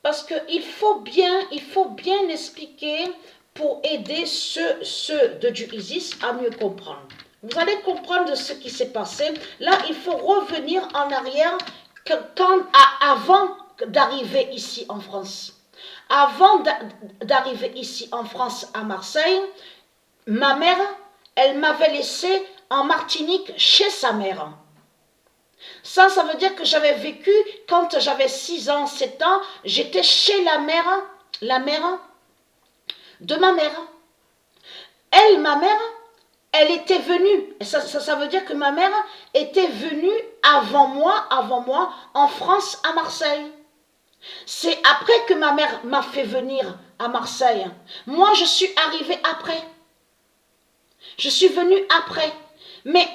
Parce qu'il faut bien expliquer pour aider ceux de Dieu Isis à mieux comprendre. Vous allez comprendre ce qui s'est passé. Là, il faut revenir en arrière avant d'arriver ici en France. Avant d'arriver ici en France, à Marseille, ma mère, elle m'avait laissé en Martinique chez sa mère. Ça veut dire que j'avais vécu, quand j'avais 6 ans, 7 ans, j'étais chez la mère de ma mère. Ma mère, elle était venue, ça veut dire que ma mère était venue avant moi, en France, à Marseille. C'est après que ma mère m'a fait venir à Marseille. Moi, je suis arrivée après. Je suis venue après. Mais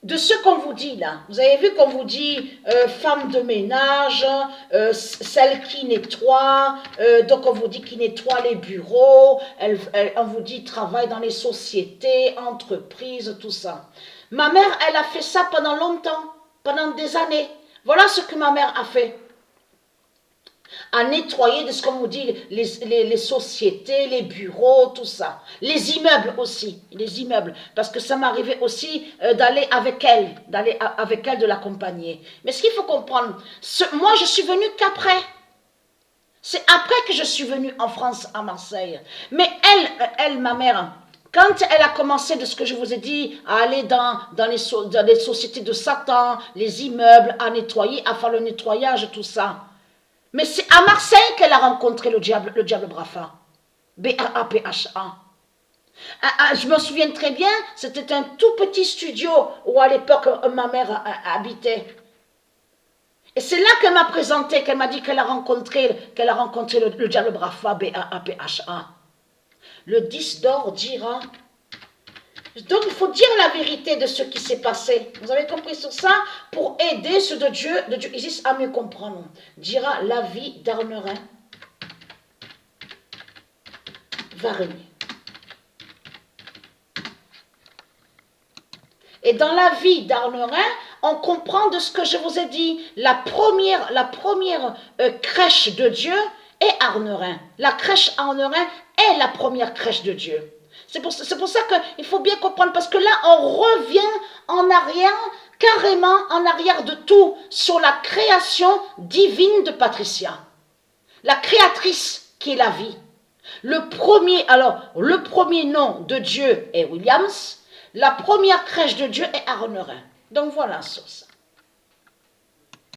de ce qu'on vous dit là, vous avez vu qu'on vous dit femme de ménage, celle qui nettoie, donc on vous dit qui nettoie les bureaux, on vous dit travaille dans les sociétés, entreprises, tout ça. Ma mère, elle a fait ça pendant longtemps, pendant des années. Voilà ce que ma mère a fait. À nettoyer de ce qu'on vous dit, les sociétés, les bureaux, tout ça. Les immeubles aussi, les immeubles. Parce que ça m'arrivait aussi d'aller avec elle, de l'accompagner. Mais ce qu'il faut comprendre, moi je suis venue qu'après. C'est après que je suis venue en France, à Marseille. Mais elle, ma mère, quand elle a commencé, de ce que je vous ai dit, à aller dans les sociétés de Satan, les immeubles, à nettoyer, à faire le nettoyage, tout ça. Mais c'est à Marseille qu'elle a rencontré le diable Brafa. B-A-A-P-H-A. Je me souviens très bien, c'était un tout petit studio où à l'époque ma mère habitait. Et c'est là qu'elle m'a présenté, qu'elle m'a dit qu'elle a rencontré le diable Brafa, B-A-A-P-H-A. Le 10 d'or dira. Donc il faut dire la vérité de ce qui s'est passé. Vous avez compris sur ça? Pour aider ceux de Dieu Isis à mieux comprendre. Dira la vie d'Arnerin va régner. Et dans la vie d'Arnerin, on comprend de ce que je vous ai dit. La première crèche de Dieu est Arnerin. La crèche Arnerin est la première crèche de Dieu. C'est pour ça qu'il faut bien comprendre, parce que là, on revient en arrière, carrément en arrière de tout, sur la création divine de Patricia. La créatrice qui est la vie. Le premier nom de Dieu est Williams, la première crèche de Dieu est Arnerin. Donc voilà sur ça.